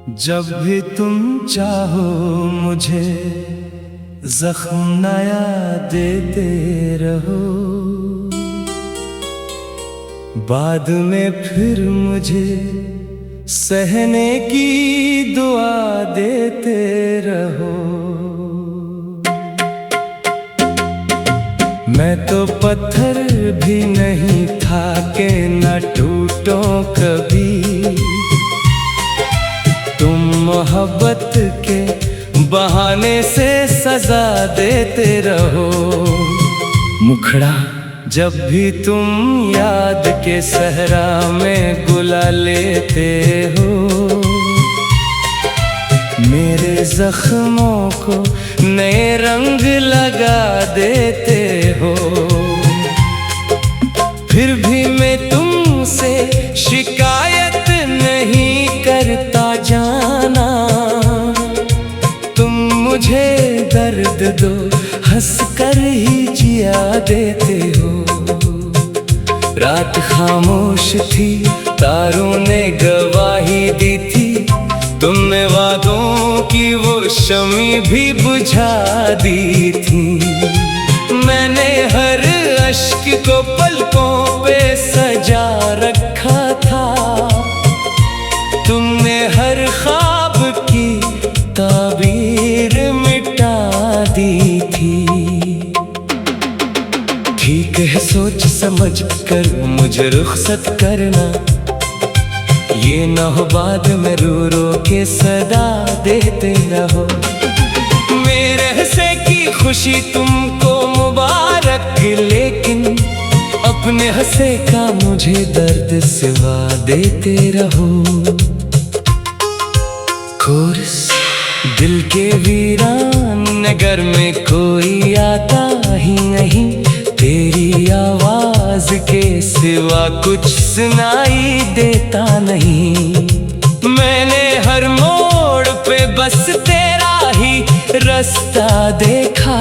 जब भी तुम चाहो मुझे जख्म नया देते रहो, बाद में फिर मुझे सहने की दुआ देते रहो। मैं तो पत्थर भी नहीं था कि न टूटो कभी, तुम मोहब्बत के बहाने से सजा देते रहो। मुखड़ा जब भी तुम याद के सहरा में बुला लेते हो, मेरे जख्मों को नए रंग लगा देते हो। फिर भी मैं तुमसे शिकायत नहीं करता जाना, तुम मुझे दर्द दो हंस कर ही जिया देते हो। रात खामोश थी, तारों ने गवाही दी थी, तुमने वादों की वो शमी भी बुझा दी थी। मैंने हर अश्क को पलकों पे सजा रखा था, तुमने हर ख्वाब की ताबीर मिटा दी थी। ठीक है सोच समझ कर मुझे रुखसत करना, ये न हो बाद में रो रो के सदा देते रहो। मेरे हंसे की खुशी तुमको मुबारक, लेकिन अपने हंसे का मुझे दर्द सिवा देते रहो। कोरस दिल के वीरान नगर में कोई आता ही नहीं, तेरी आवाज के सिवा कुछ सुनाई देता नहीं। मैंने हर मोड़ पे बस तेरा ही रास्ता देखा,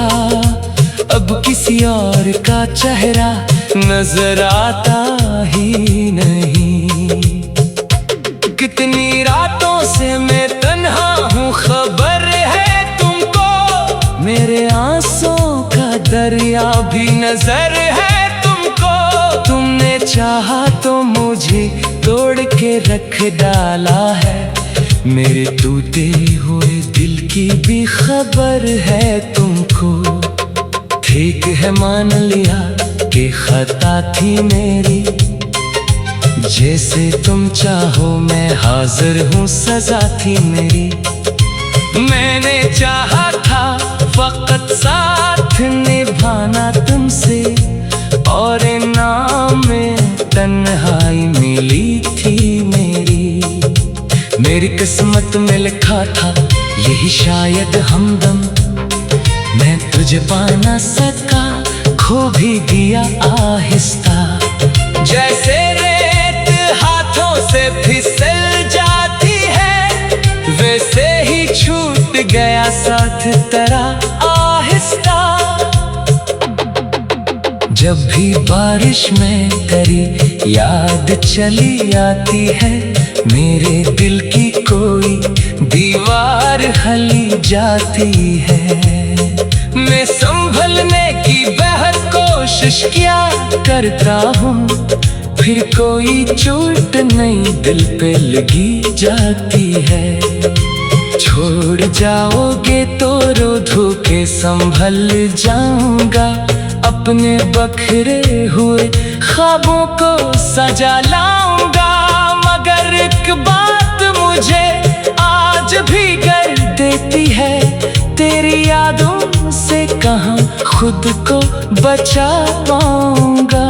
अब किसी और का चेहरा नजर आता ही नहीं। कितनी रातों से मैं तन्हा हूँ, खबर है तुमको, मेरे आंसुओं का दरिया भी नजर है तुमको। तुमने चाहा तो मुझे तोड़ के रख डाला है, मेरे टूटे हुए दिल की भी खबर है तुमको। ठीक है मान लिया कि खता थी मेरी, जैसे तुम चाहो मैं हाजिर हूँ, सजा थी मेरी। मैंने चाहा था फकत साथ निभाना तुमसे, और इनाम में तन्हाई मिली थी मेरी किस्मत में लिखा था यही शायद हमदम, मैं तुझे पा ना सका, खो भी दिया आहिस्ता। जैसे रेत हाथों से फिसल जाती है, वैसे ही छूट गया साथ तेरा आहिस्ता। जब भी बारिश में तेरी याद चली आती है, मेरे दिल की कोई दीवार हली जाती है। मैं संभलने की बेहद कोशिश किया करता हूँ, फिर कोई चोट नहीं दिल पे लगी जाती है। छोड़ जाओगे तो रो धो के संभल जाऊंगा, अपने बखरे हुए ख्वाबों को सजा लाऊंगा। मगर एक बात मुझे आज भी कर देती है, तेरी यादों से कहाँ खुद को बचा पाऊंगा।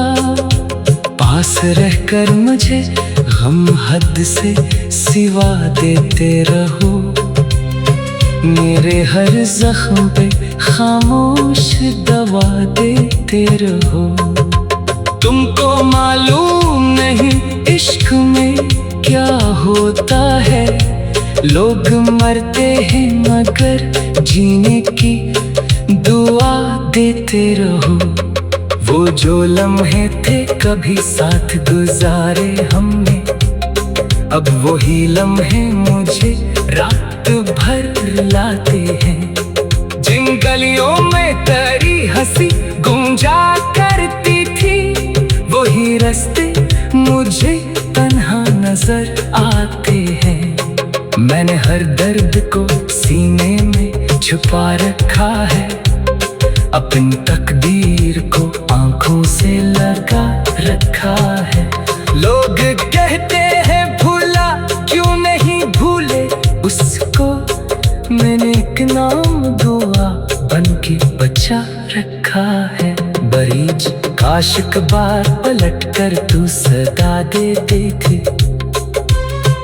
पास रहकर मुझे गम हद से सिवा देते रहो, मेरे हर जख्म पे खामोश दवा देते रहो। तुमको मालूम नहीं इश्क में क्या होता है, लोग मरते हैं मगर जीने की दुआ देते रहो। वो जो लम्हे थे कभी साथ गुजारे हमने, अब वही लम्हे मुझे रात भर लाते हैं, जिन गलियों में तेरी हंसी गूंजा करती थी, वही रास्ते मुझे तन्हा नजर आते हैं। मैंने हर दर्द को सीने में छुपा रखा है, अपनी तकदीर को आंखों से लगा रखा है। लोग कहते हैं भूला क्यों नहीं भूले उसको, मैंने एक नाम दुआ बनके बचा रखा है। बरीज काश एक बार पलट कर तू सदा दे थी,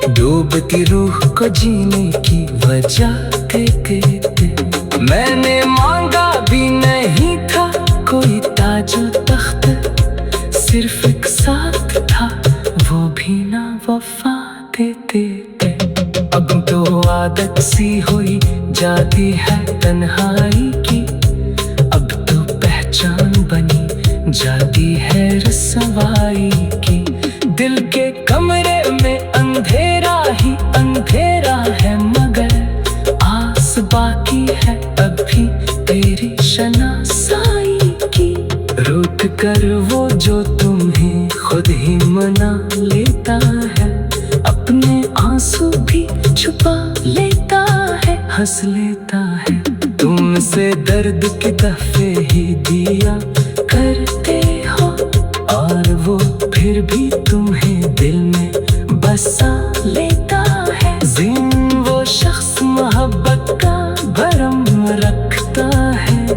डूबती रूह को जीने की वजह देते थे। मैंने मांगा भी नहीं था कोई ताज तख्त, सिर्फ एक साथ था वो भी ना वफा देते थे। अब तो आदत सी हुई जाती है तन्हाई की, अब तो पहचान बनी जाती है रसवाई की। दिल के कमरे में अंधेरा ही अंधेरा है, मगर आस बाकी है अभी तेरी शनासाई की। रोक कर वो जो तुम्हें खुद ही मना लेता है, अपने आंसू भी छुपा लेता है, हंस लेता है। तुमसे दर्द के तहफे ही दिया करते हो, और वो फिर भी तुम्हें दिल में बसा लेता है। जिन वो शख्स मोहब्बत का भरम रखता है,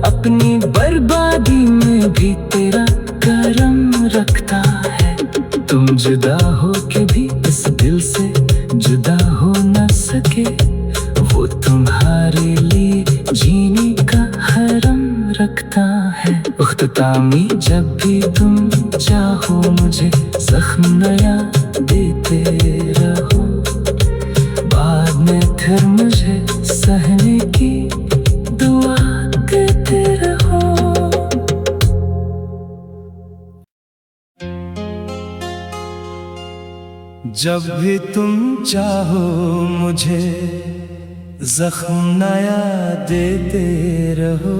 अपनी बर्बादी में भी तेरा करम रखता है। तुम जुदा हो के भी इस दिल से जुदा हो न सके, वो तुम्हारे लिए जीने का हरम रखता है। उख्तामी जब भी तुम चाहो मुझे जख्म नया देते रहो, बाद में फिर मुझे सहने की दुआ देते रहो। जब भी तुम चाहो मुझे जख्म नया देते रहो,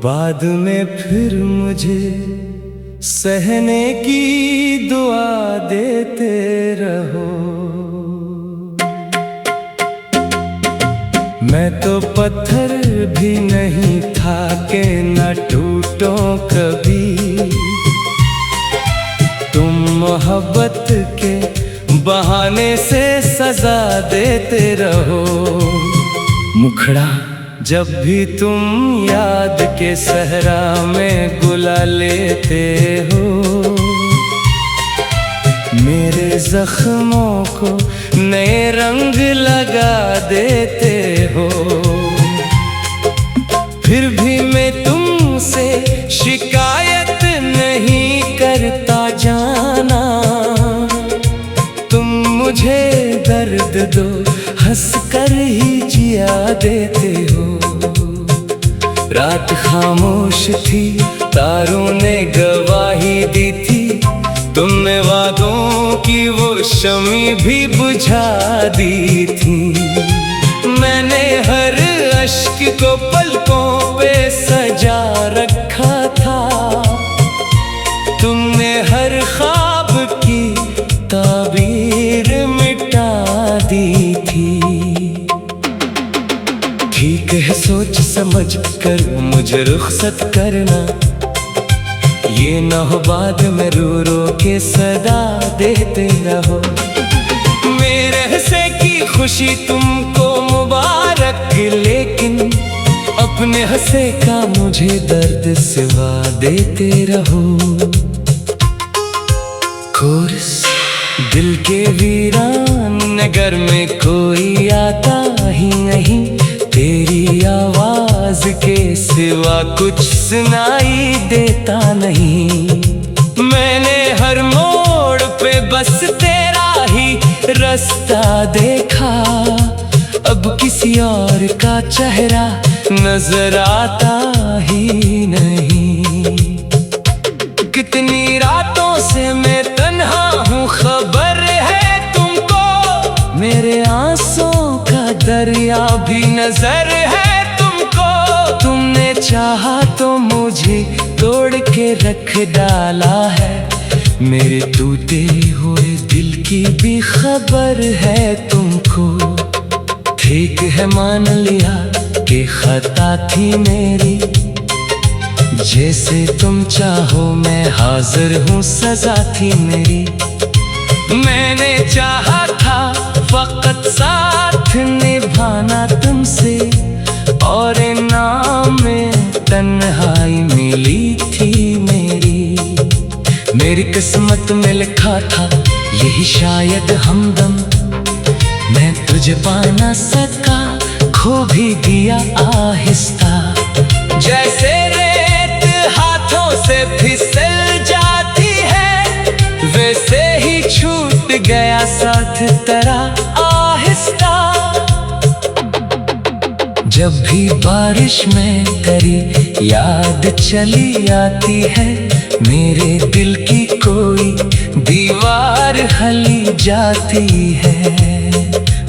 बाद में फिर मुझे सहने की दुआ देते रहो। मैं तो पत्थर भी नहीं था कि न टूटो कभी, तुम मोहब्बत के बहाने से सजा देते रहो। मुखड़ा जब भी तुम याद के सहरा में बुला लेते हो, मेरे जख्मों को नए रंग लगा देते हो। फिर भी मैं तुमसे शिकायत नहीं करता जाना, तुम मुझे दर्द दो हंस कर ही जिया देते हो। रात खामोश थी, तारों ने गवाही दी थी, तुमने वादों की वो शमी भी बुझा दी थी। मैंने हर अश्क को पलकों पे सजा रखा था, तुमने हर ख्वाब की ताबीर मिटा दी थी। ठीक है सोच समझ कर मुझे रुखसत करना, ये न हो बाद में रो रो के सदा देते रहो। मेरे हंसे की खुशी तुमको मुबारक, लेकिन अपने हंसे का मुझे दर्द सिवा देते रहो। कोरस दिल के वीरान नगर में कोई आता ही नहीं, तेरी आवाज के सिवा कुछ सुनाई देता नहीं। मैंने हर मोड़ पे बस तेरा ही रास्ता देखा, अब किसी और का चेहरा नजर आता ही नहीं। कितनी रातों से मैं तन्हा भी नजर है तुमको। तुमने चाहा तो मुझे तोड़ के रख डाला है। मेरे टूटे हुए दिल की भी खबर है तुमको। ठीक है मान लिया कि खता थी मेरी। जैसे तुम चाहो मैं हाजिर हूँ, सजा थी मेरी। मैंने चाहा था फकत साथ निभाना तुमसे, और इनाम में तन्हाई मिली थी मेरी। मेरी किस्मत में लिखा था यही शायद हमदम। मैं तुझे पा ना सका, खो भी दिया आहिस्ता। जैसे रेत हाथों से फिसल जाती है, वैसे ही छूट गया साथ तेरा आहिस्ता। जब भी बारिश में तेरी याद चली आती है, मेरे दिल की कोई दीवार हली जाती है।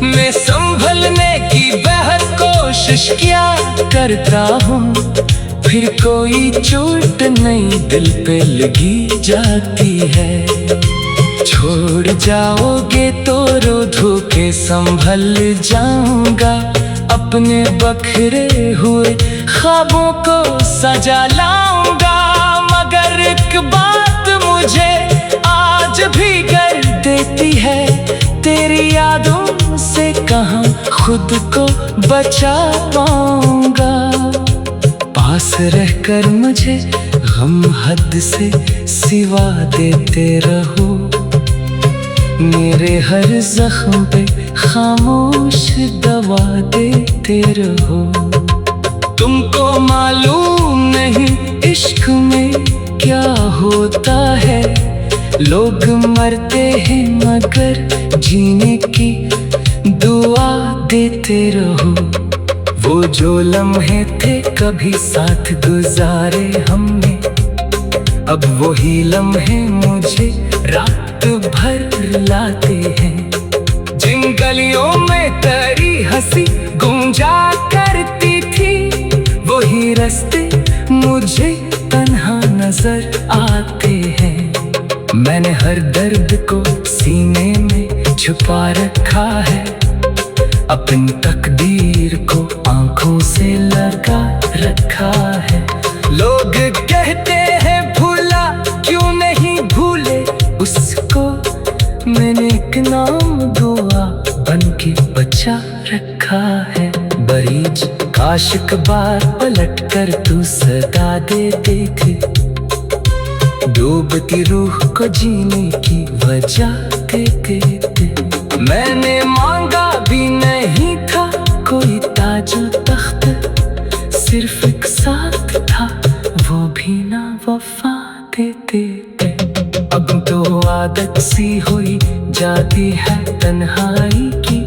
मैं संभलने की बेहद कोशिश क्या करता हूँ, फिर कोई चोट नहीं दिल पे लगी जाती है। छोड़ जाओगे तो रो धो के संभल जाऊंगा, अपने बखरे हुए ख्वाबों को सजा लाऊंगा। मगर एक बात मुझे आज भी गर देती है, तेरी यादों से कहाँ खुद को बचा पाऊंगा। पास रहकर मुझे गम हद से सिवा देते रहो, मेरे हर जख्म पे खामोश दवा देते रहो। तुमको मालूम नहीं इश्क में क्या होता है, लोग मरते हैं मगर जीने की दुआ देते रहो। वो जो लम्हे थे कभी साथ गुजारे हमने, अब वही लम्हे मुझे रात भर लाते हैं। जिन गलियों में तेरी हंसी गूंजा करती थी, वही रास्ते मुझे तन्हा नजर आते हैं। मैंने हर दर्द को सीने में छुपा रखा है, अपनी तकदीर को आंखों से लगा रखा है। लोग कहते हैं भूला क्यों नहीं भूले उसको, मैंने एक नाम दुआ बन के बचा रखा है। बरीज काश एक बार पलट कर तू सदा दे देती, डूबती रूह को जीने की वजह दे देती। मैंने मांगा भी नहीं था कोई ताज तख्त, सिर्फ एक साथ था वो भी ना वफा दे देते। अब तो आदत सी हुई जाती है तन्हाई की,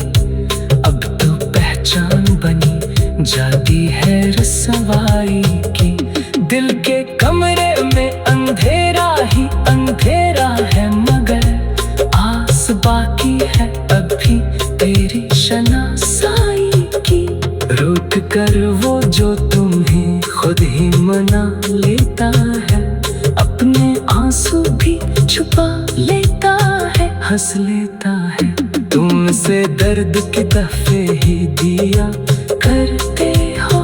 अब तो पहचान बनी जाती है रसवाई की। दिल के कमरे में अंधेरा ही अंधेरा है, मगर आस बाकी है अभी तेरी शनासाई की। रोक कर वो जो तुम्हें खुद ही मना लेता है, अपने आंसू भी छुपा लेता है, हंस लेता है। तुमसे दर्द के तहफे ही दिया करते हो,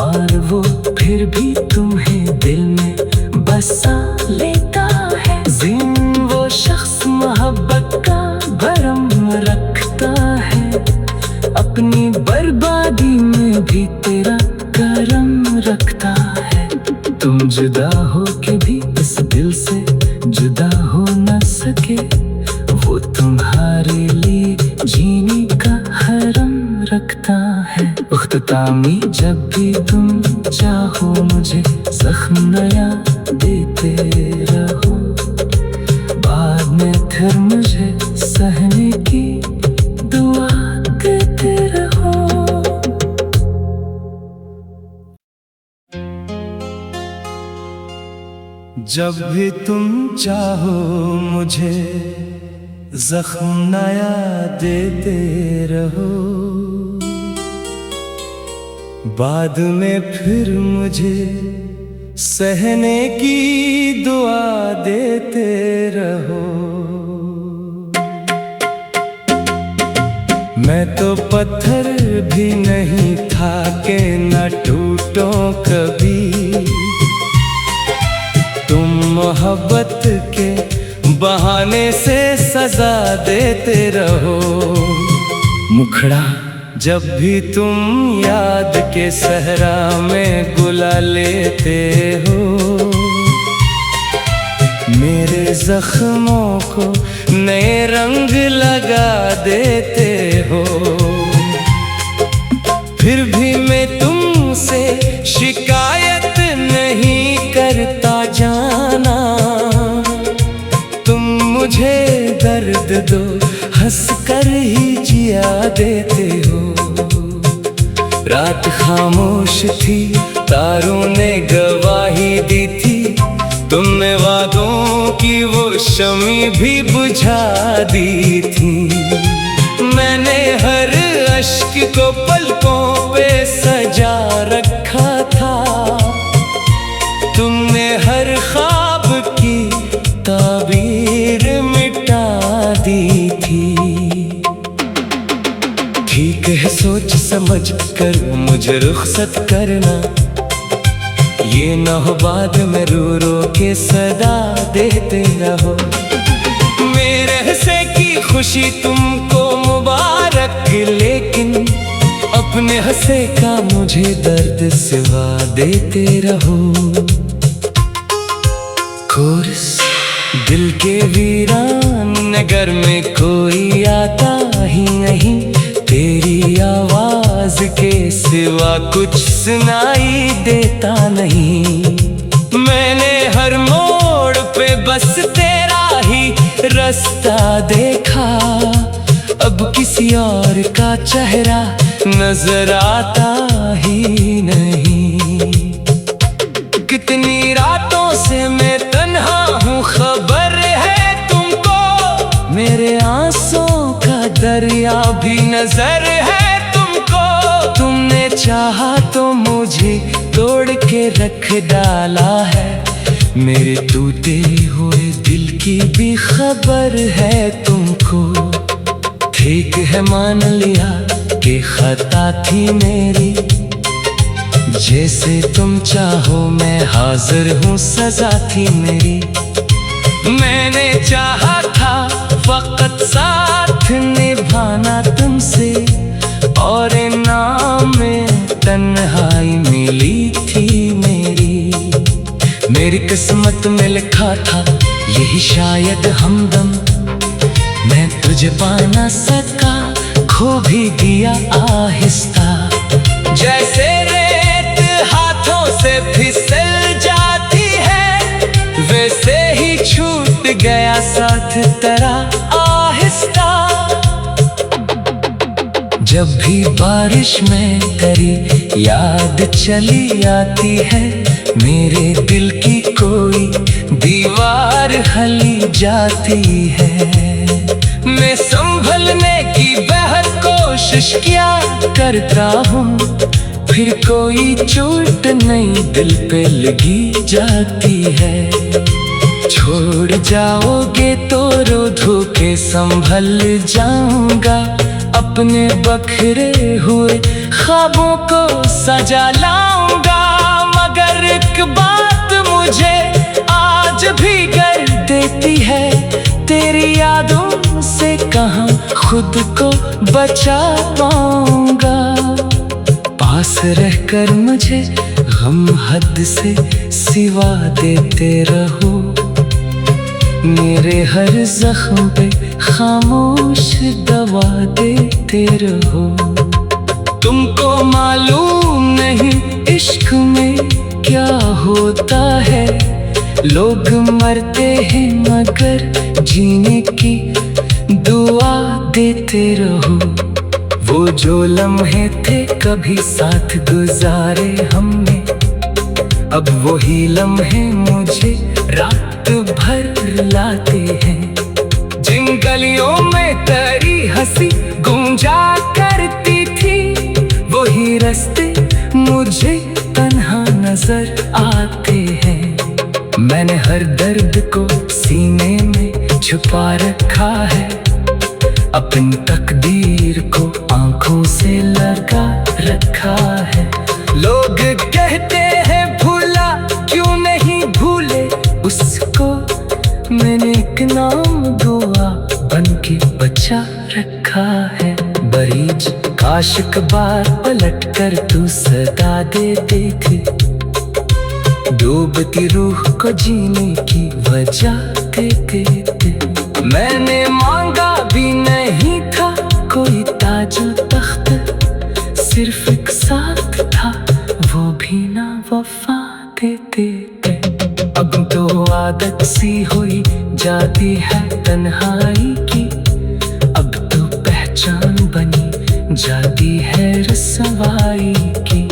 और वो फिर भी तुम्हें दिल में बसा लेता है। जिन वो शख्स मोहब्बत का भरम रखता है, अपनी बर्बादी में भी तेरा करम रखता है। तुम जुदा हो के भी इस दिल से जुदा हो न सके, वो तुम्हारे लिए जीने का हरम रखता है। उख्तामी जब भी तुम चाहो मुझे जख्म नया देते रहो, बाद में फिर मुझे सहने की दुआ देते रहो। जब भी तुम चाहो मुझे जख्म नया देते रहो, बाद में फिर मुझे सहने की दुआ देते रहो। मैं तो पत्थर भी नहीं था कि न टूटो कभी। तुम मोहब्बत के बहाने से सजा देते रहो। मुखड़ा जब भी तुम याद के सहरा में बुला लेते हो, मेरे जख्मों को नए रंग लगा देते हो। फिर भी मैं तुमसे शिकायत नहीं करता जाना। तुम मुझे दर्द दो हंस कर ही जिया देते हो। रात खामोश थी, तारों ने गवाही दी थी। तुमने वादों की वो शमी भी बुझा दी थी। मैंने हर अश्क को पलकों पे सजा रखा था। तुमने हर ख्वाब की ताबीर मिटा दी थी। ठीक है सोच समझ कर मुझे रुखसत करना। ये न हो बाद में रो रो के सदा देते रहो। मेरे हंसे की खुशी तुमको मुबारक, लेकिन अपने हंसे का मुझे दर्द सिवा देते रहो। कोरस दिल के वीरान नगर में कोई आता ही नहीं। तेरी आवाज के सिवा कुछ सुनाई देता नहीं। मैंने हर मोड़ पे बस तेरा ही रास्ता देखा। अब किसी और का चेहरा नजर आता ही नहीं। कितनी रातों से मैं तन्हा हूँ, खबर है तुमको। मेरे आंसुओं का दरिया भी नजर है तुमको। तुमने चाहा तो मुझे तोड़ के रख डाला है। मेरे टूटे हुए दिल की भी खबर है तुमको। ठीक है मान लिया कि खता थी मेरी। जैसे तुम चाहो मैं हाजिर हूँ, सजा थी मेरी। मैंने चाहा था फकत साथ निभाना तुमसे, और इनाम में तन्हाई मिली थी मेरी। मेरी किस्मत में लिखा था यही शायद हमदम। मैं तुझे पा ना सका, खो भी दिया आहिस्ता। जैसे रेत हाथों से फिसल जाती है, वैसे ही छूट गया साथ तेरा आहिस्ता। जब भी बारिश में तेरी याद चली आती है, मेरे दिल की कोई दीवार हली जाती है। मैं संभलने की बेहद कोशिश किया करता हूँ, फिर कोई चोट नहीं दिल पे लगी जाती है। छोड़ जाओगे तो रो धो के संभल जाऊंगा। अपने बखरे हुए ख्वाबों को सजा लाऊंगा। मगर एक बात मुझे आज भी गर देती है, तेरी यादों से कहाँ खुद को बचा पाऊंगा। पास रहकर मुझे गम हद से सिवा देते रहो। मेरे हर जख्म पे खामोश दवा देते रहो। तुमको मालूम नहीं इश्क में क्या होता है। लोग मरते हैं मगर जीने की दुआ देते रहो। वो जो लम्हे थे कभी साथ गुजारे हमने, अब वही लम्हे मुझे रात भर लाते हैं। जिन गलियों में तेरी हंसी गूंजा करती थी, वही रास्ते मुझे तन्हा नजर आते हैं। मैंने हर दर्द को सीने में छुपा रखा है, अपनी तकदीर को आंखों से लगा रखा है। लोग कहते हैं भूला क्यों नहीं भूले उसको, मैंने एक नाम दुआ बन के बचा रखा है। बरीज काश बार पलट कर तू सदा दे देख, डूबती रूह को जीने की वजह दे देते। मैंने मांगा भी नहीं था कोई ताजो तख्त, सिर्फ एक साथ था वो भी ना वफा दे देते। अब तो आदत सी हुई जाती है तन्हाई की, अब तो पहचान बनी जाती है रसवाई की।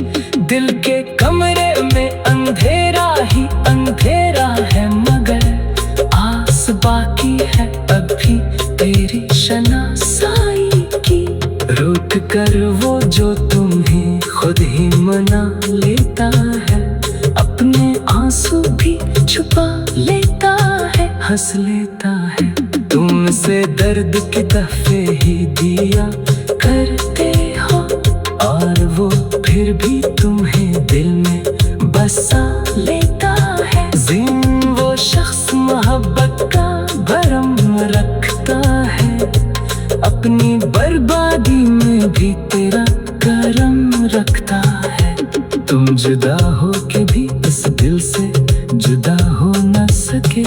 दिल के कमरे में अंधेरा ही अंधेरा है, मगर आस बाकी है अभी तेरी शनासाई की। रोक कर वो जो तुम्हें खुद ही मना लेता है, अपने आंसू भी छुपा लेता है, हंस लेता है। तुमसे दर्द की दफे ही दिया करते हो, और वो फिर भी तुम्हें दिल में बसा लेता है। जिन वो शख्स मोहब्बत का भरम रखता है, अपनी बर्बादी में भी तेरा करम रखता है। तुम जुदा हो के भी इस दिल से जुदा हो न सके,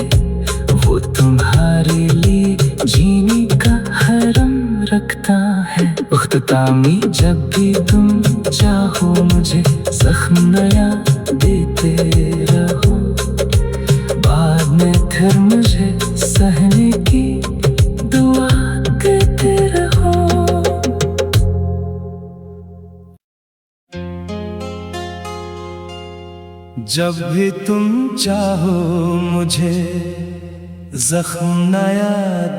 वो तुम्हारे लिए जीने का हरम रखता है। उख्तामी जब भी तुम चाहो मुझे जख्म नया देते रहो, बाद में फिर मुझे सहने की दुआ देते रहो। जब भी तुम चाहो मुझे जख्म नया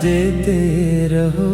देते रहो,